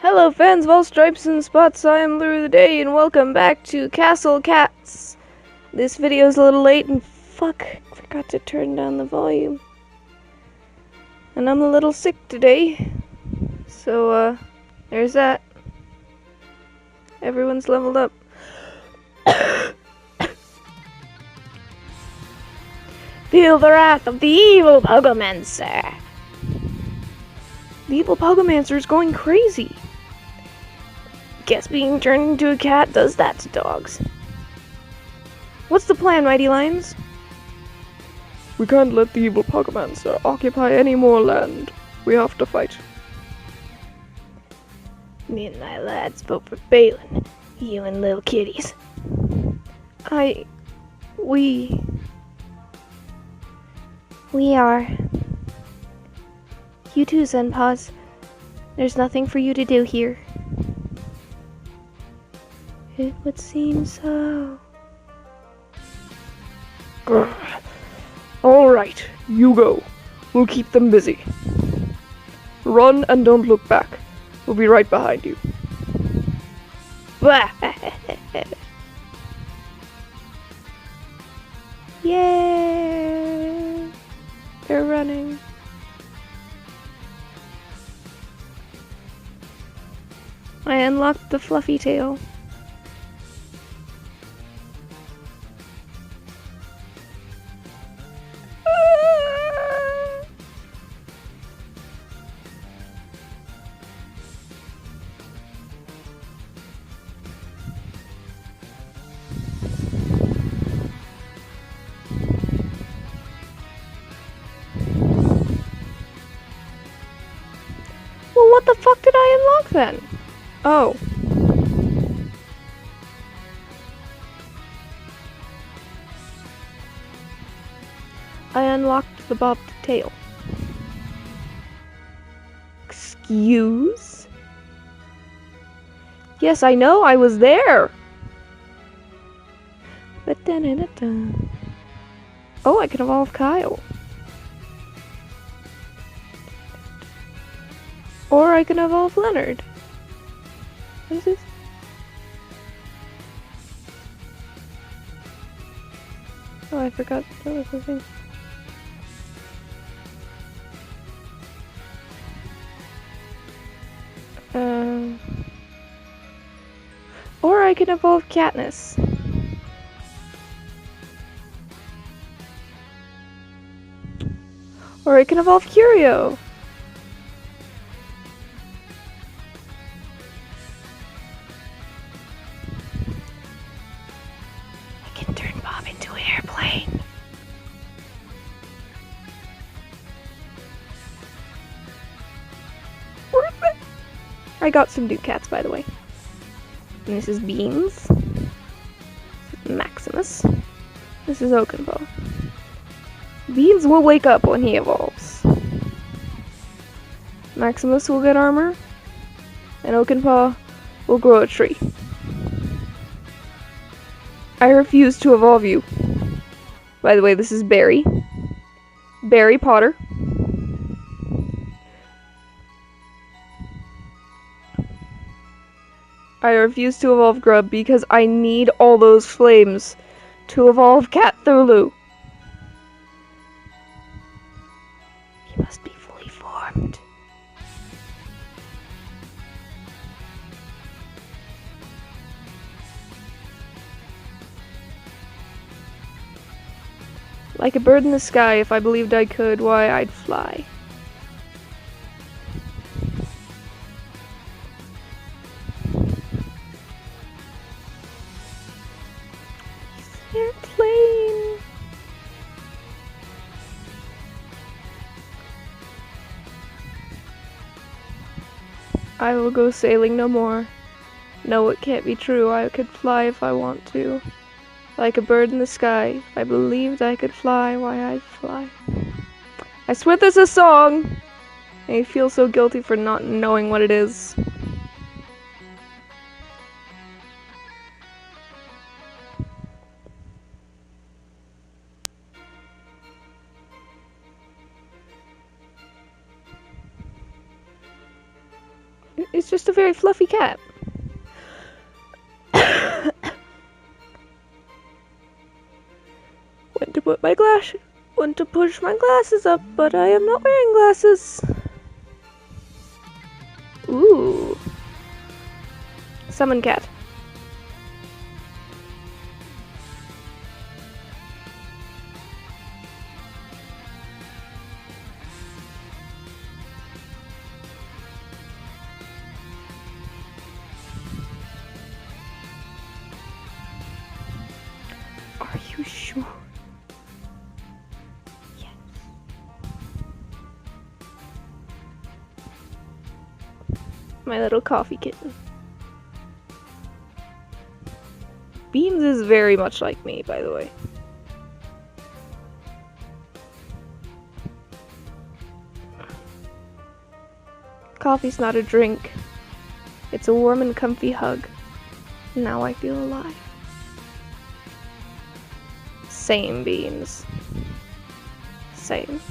Hello fans of all stripes and spots, I am Lure of the Day and welcome back to Castle Cats. This video is a little late and forgot to turn down the volume. And I'm a little sick today, so there's that. Everyone's leveled up. Feel the wrath of the evil Pogomancer. The evil Pogomancer is going crazy. Guess being turned into a cat does that to dogs. What's the plan, Mighty Lions? We can't let the evil Pogomancer occupy any more land. We have to fight. Me and my lads vote for Balin. You and little kitties. We are. You too, Zenpaws. There's nothing for you to do here. It would seem so. Alright, you go. We'll keep them busy. Run and don't look back. We'll be right behind you. Yay! They're running. I unlocked the fluffy tail. Well, what the fuck did I unlock then? Oh. I unlocked the bobbed tail. Excuse? Yes, I know, I was there! Oh, I can evolve Kyle. Or I can evolve Leonard. What is this? Oh, I forgot that was the thing. Or I can evolve Katniss. Or I can evolve Curio. I can turn Bob into an airplane. I got some new cats, by the way. And this is Beans. This is Maximus. This is Oakenpaw. Beans will wake up when he evolves. Maximus will get armor. And Oakenpaw will grow a tree. I refuse to evolve you. By the way, this is Barry. Barry Potter. I refuse to evolve Grub because I need all those flames to evolve Cthulhu. He must be fully formed. Like a bird in the sky, if I believed I could, why, I'd fly. Airplane. I will go sailing no more. No, it can't be true. I could fly if I want to. Like a bird in the sky. If I believed I could fly, why, I'd fly. I swear this is a song! I feel so guilty for not knowing what it is. He's just a very fluffy cat. Went to push my glasses up, but I am not wearing glasses. Ooh. Summon cat. Are you sure? Yes. My little coffee kitten. Beans is very much like me, by the way. Coffee's not a drink. It's a warm and comfy hug. Now I feel alive. Same, Beans. Same.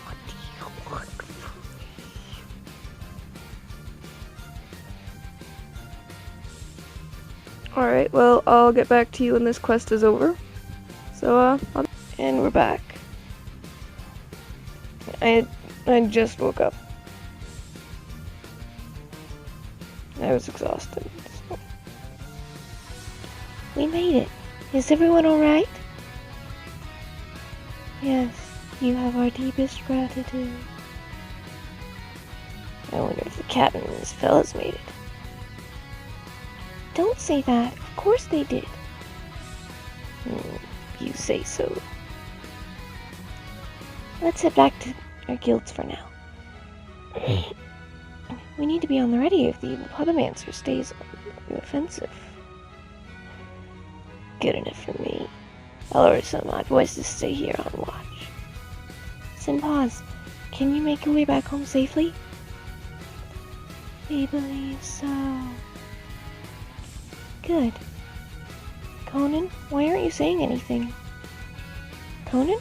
What do you want from me? Alright, well, I'll get back to you when this quest is over. So, and we're back. I just woke up. I was exhausted. So. We made it. Is everyone alright? Yes, you have our deepest gratitude. I wonder if the cat and his fellas made it. Don't say that. Of course they did. You say so. Let's head back to our guilds for now. We need to be on the ready if the evil Pugomancer stays on the offensive. Good enough for me. I'll order some of my boys to stay here on watch. Senpaz, can you make your way back home safely? We believe so. Good. Conan, why aren't you saying anything? Conan?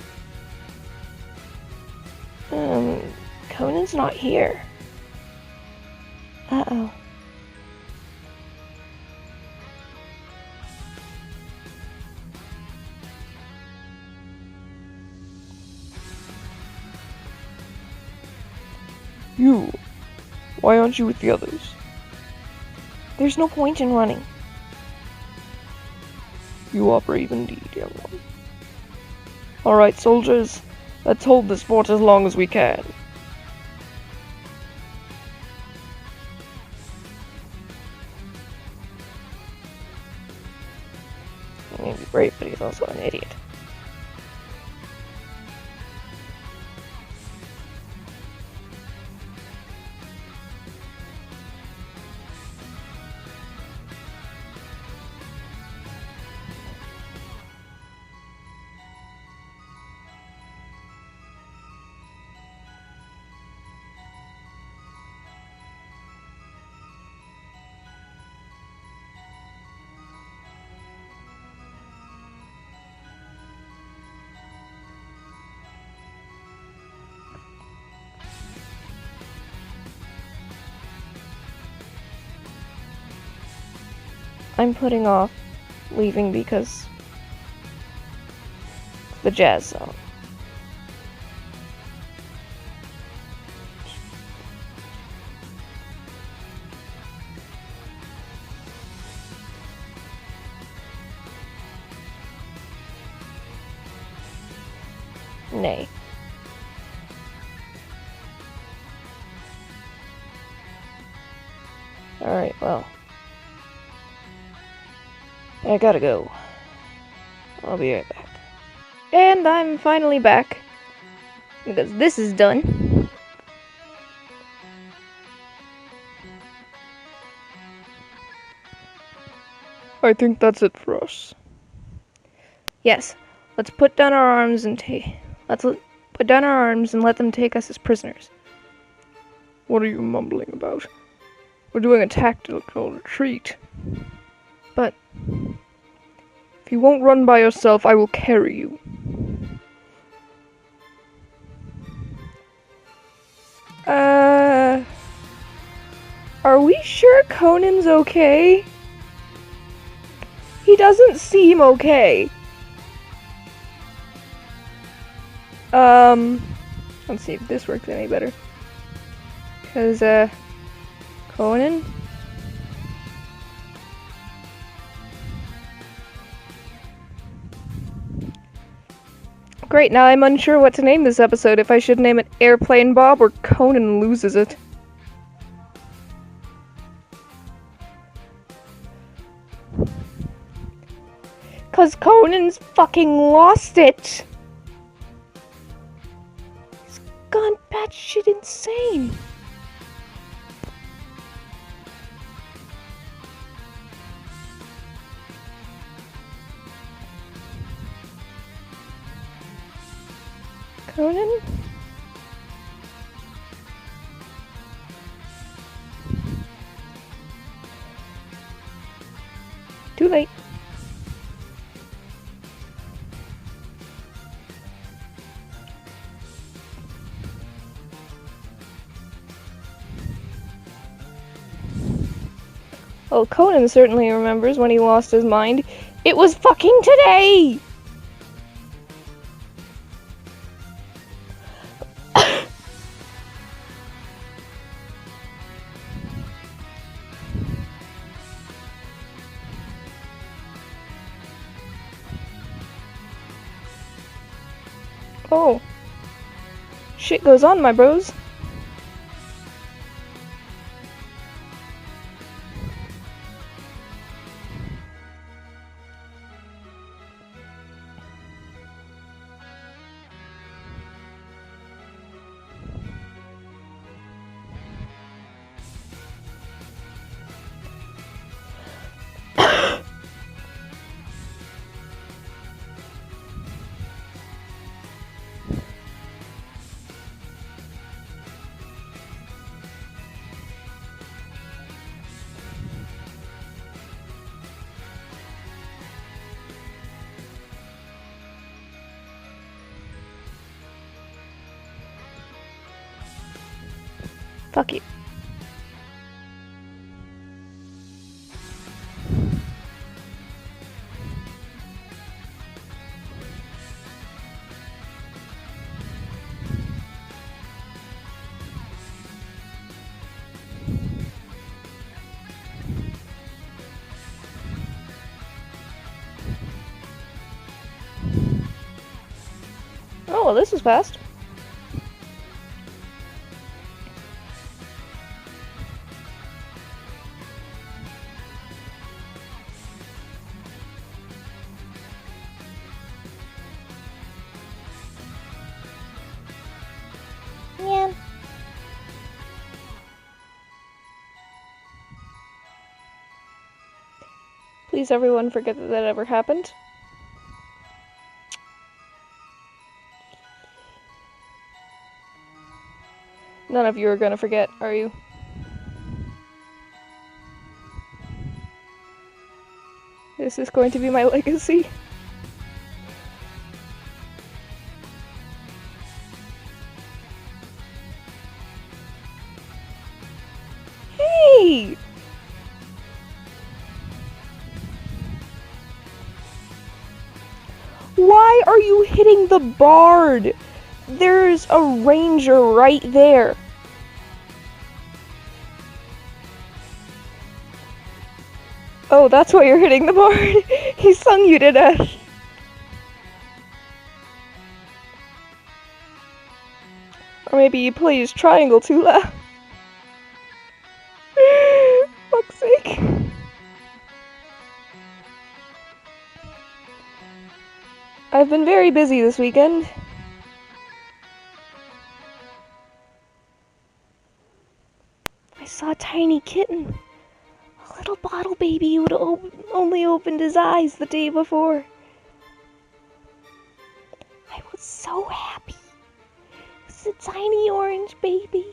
Conan's not here. Uh-oh. You! Why aren't you with the others? There's no point in running. You are brave indeed, young one. Alright, soldiers, let's hold this fort as long as we can. He may be brave, but he's also an idiot. I'm putting off leaving because the jazz song. Nay. Alright, well. I gotta go. I'll be right back. And I'm finally back. Because this is done. I think that's it for us. Yes. Let's put down our arms and put down our arms and let them take us as prisoners. What are you mumbling about? We're doing a tactical retreat. But if You won't run by yourself, I will carry you. Are we sure Conan's okay? He doesn't seem okay. Let's see if this works any better. Cause, Conan? Great, now I'm unsure what to name this episode, if I should name it Airplane Bob or Conan Loses It. Cause Conan's fucking lost it! He's gone batshit insane! Conan? Too late. Well, Conan certainly remembers when he lost his mind. It was fucking today! Oh. Shit goes on, my bros. Fuck you. Oh, well, this is fast. Yeah. Please, everyone, forget that that ever happened. None of you are gonna forget, are you? This is going to be my legacy. Hey! Why are you hitting the bard? There's a ranger right there. Oh, that's why you're hitting the bard. He sung you to death. Or maybe he plays triangle too loud. Fuck's sake. I've been very busy this weekend. I saw a tiny kitten. A little bottle baby who had only opened his eyes the day before. I was so happy. It's a tiny orange baby.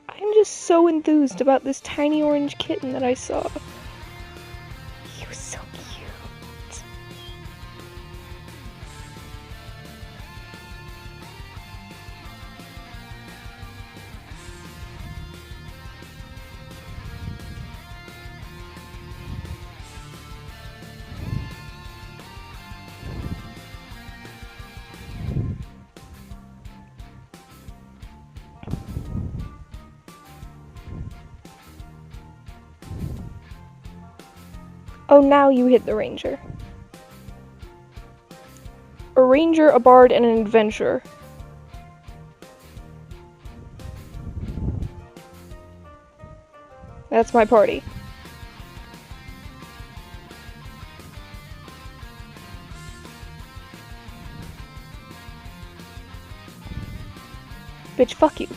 I'm just was so enthused about this tiny orange kitten that I saw. He was so cute. Oh, now you hit the ranger. A ranger, a bard, and an adventurer. That's my party. Bitch, fuck you.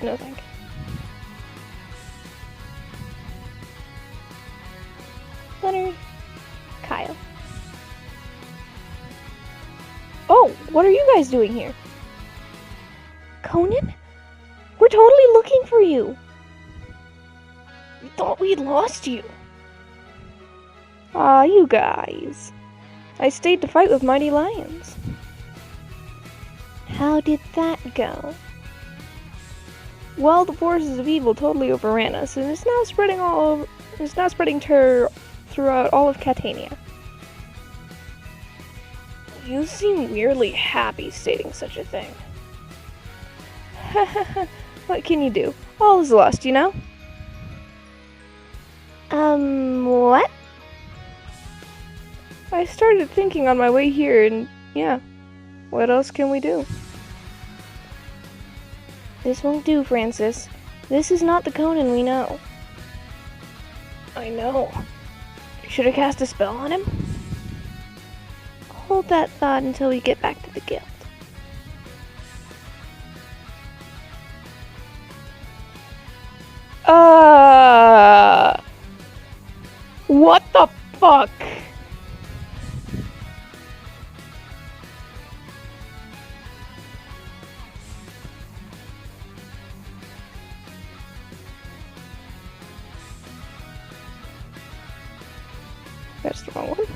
No thank you. Leonard. Kyle. Oh, what are you guys doing here? Conan? We're totally looking for you. We thought we'd lost you. Ah, you guys. I stayed to fight with mighty lions. How did that go? Well, the forces of evil totally overran us, and it's now spreading terror throughout all of Catania. You seem weirdly happy stating such a thing. What can you do? All is lost, you know? What? I started thinking on my way here, and yeah, what else can we do? This won't do, Francis. This is not the Conan we know. I know. Should I cast a spell on him? Hold that thought until we get back to the guild. What the fuck? That's the wrong one.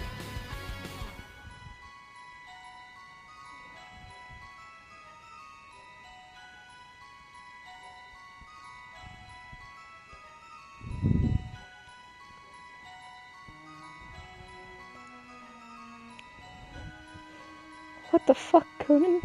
What the fuck, Conan?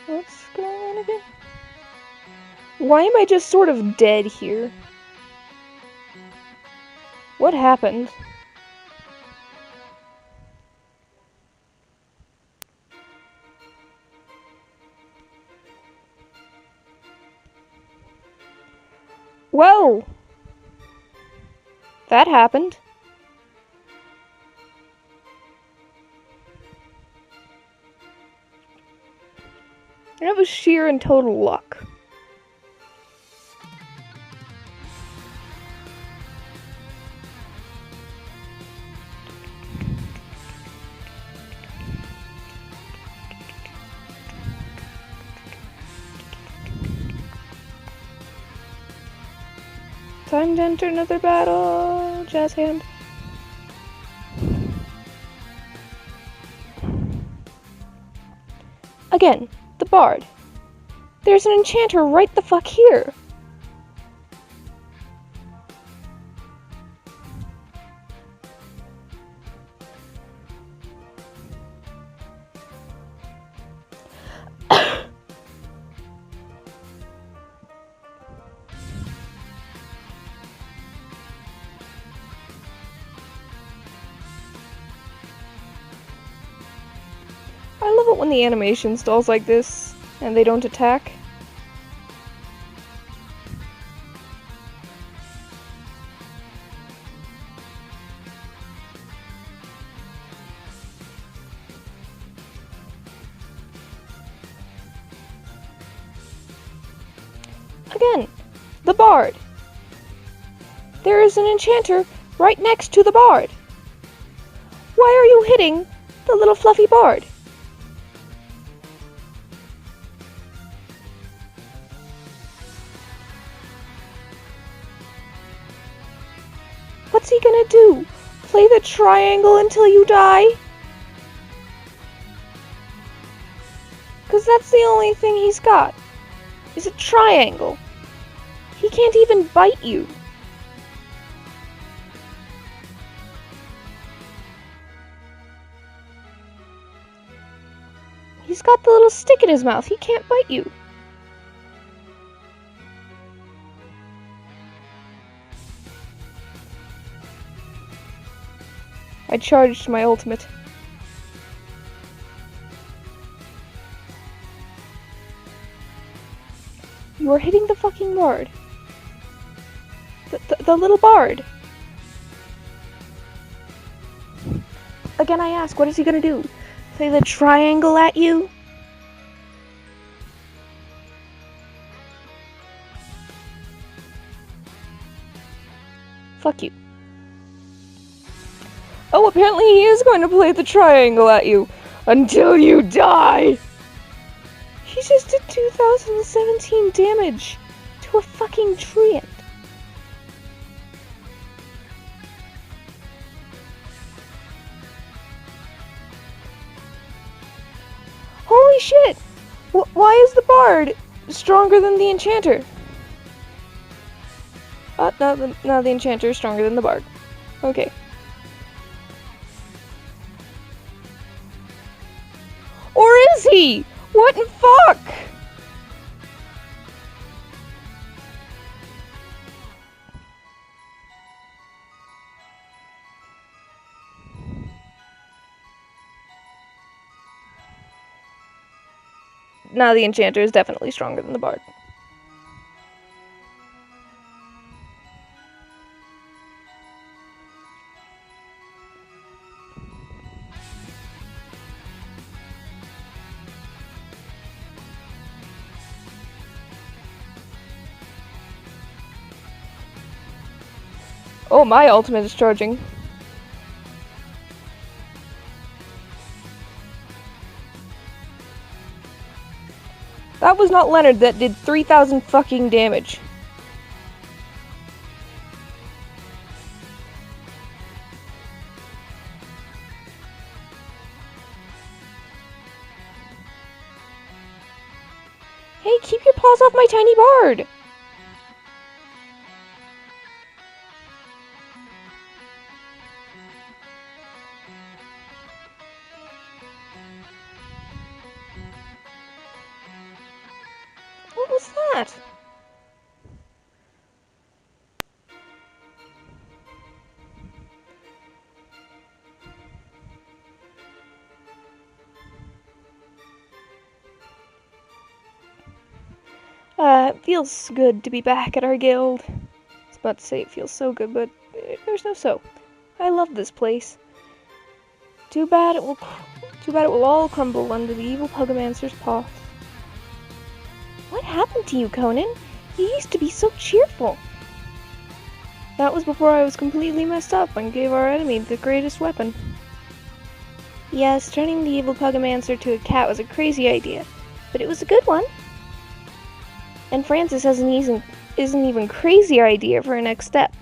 What's going on again? Why am I just sort of dead here? What happened? Whoa! That happened. That was sheer and total luck. Time to enter another battle, jazz hand. Again, the bard. There's an enchanter right the fuck here. I love it when the animation stalls like this, and they don't attack. Again, the bard. There is an enchanter right next to the bard. Why are you hitting the little fluffy bard? What's he gonna do? Play the triangle until you die? 'Cause that's the only thing he's got, is a triangle. He can't even bite you. He's got the little stick in his mouth. He can't bite you. I charged my ultimate. You are hitting the fucking bard. The little bard. Again, I ask, what is he gonna do? Play the triangle at you? Fuck you. Oh, apparently he is going to play the triangle at you until you die. He just did 2017 damage to a fucking treant. Holy shit! Why is the bard stronger than the enchanter? Now the enchanter is stronger than the bard. Okay. Or is he? What in fuck? Now the enchanter is definitely stronger than the bard. Oh, my ultimate is charging. That was not Leonard that did 3,000 fucking damage. Hey, keep your paws off my tiny bard! What was that? It feels good to be back at our guild. I was about to say it feels so good, but there's no so. I love this place. Too bad it will all crumble under the evil Pugomancer's paw. What happened to you, Conan? You used to be so cheerful. That was before I was completely messed up and gave our enemy the greatest weapon. Yes, turning the evil Pugomancer to a cat was a crazy idea, but it was a good one. And Francis hasn't is an even crazier idea for a next step.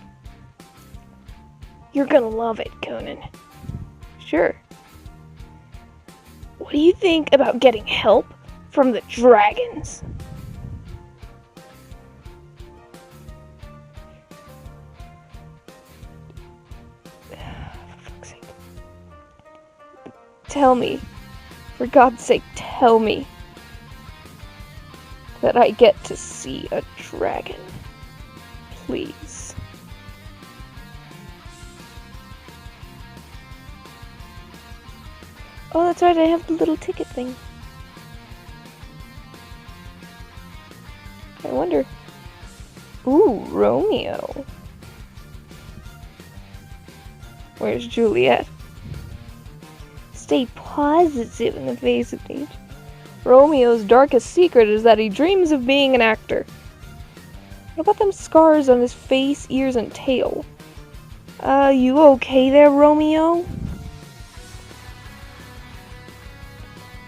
You're gonna love it, Conan. Sure. What do you think about getting help from the dragons? For fuck's sake. Tell me, for God's sake, tell me that I get to see a dragon. Please. Oh, that's right, I have the little ticket thing. I wonder. Ooh, Romeo. Where's Juliet? Stay positive in the face of danger. Romeo's darkest secret is that he dreams of being an actor. What about them scars on his face, ears, and tail? You okay there, Romeo?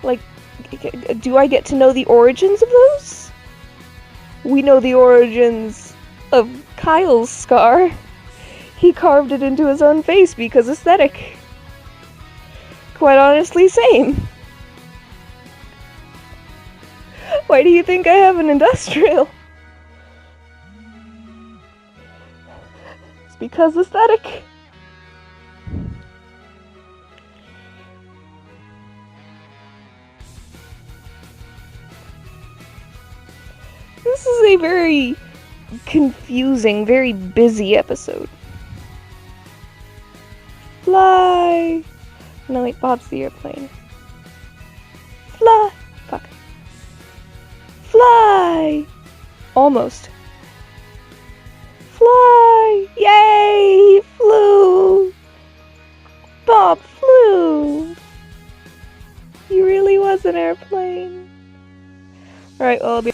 Like, do I get to know the origins of those? We know the origins of Kyle's scar. He carved it into his own face because aesthetic. Quite honestly, same. Why do you think I have an industrial? It's because aesthetic. This is a very confusing, very busy episode. Fly! No, wait, Bob's the airplane. Fly! Fuck. Fly! Almost. Fly! Yay! He flew! Bob flew! He really was an airplane. Alright, well, I'll be...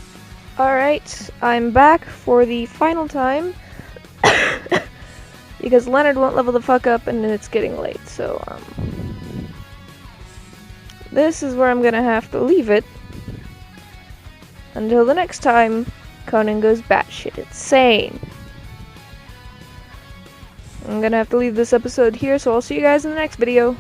Alright, I'm back for the final time. Because Leonard won't level the fuck up and it's getting late, so, this is where I'm gonna have to leave it. Until the next time, Conan goes batshit insane. I'm gonna have to leave this episode here, so I'll see you guys in the next video.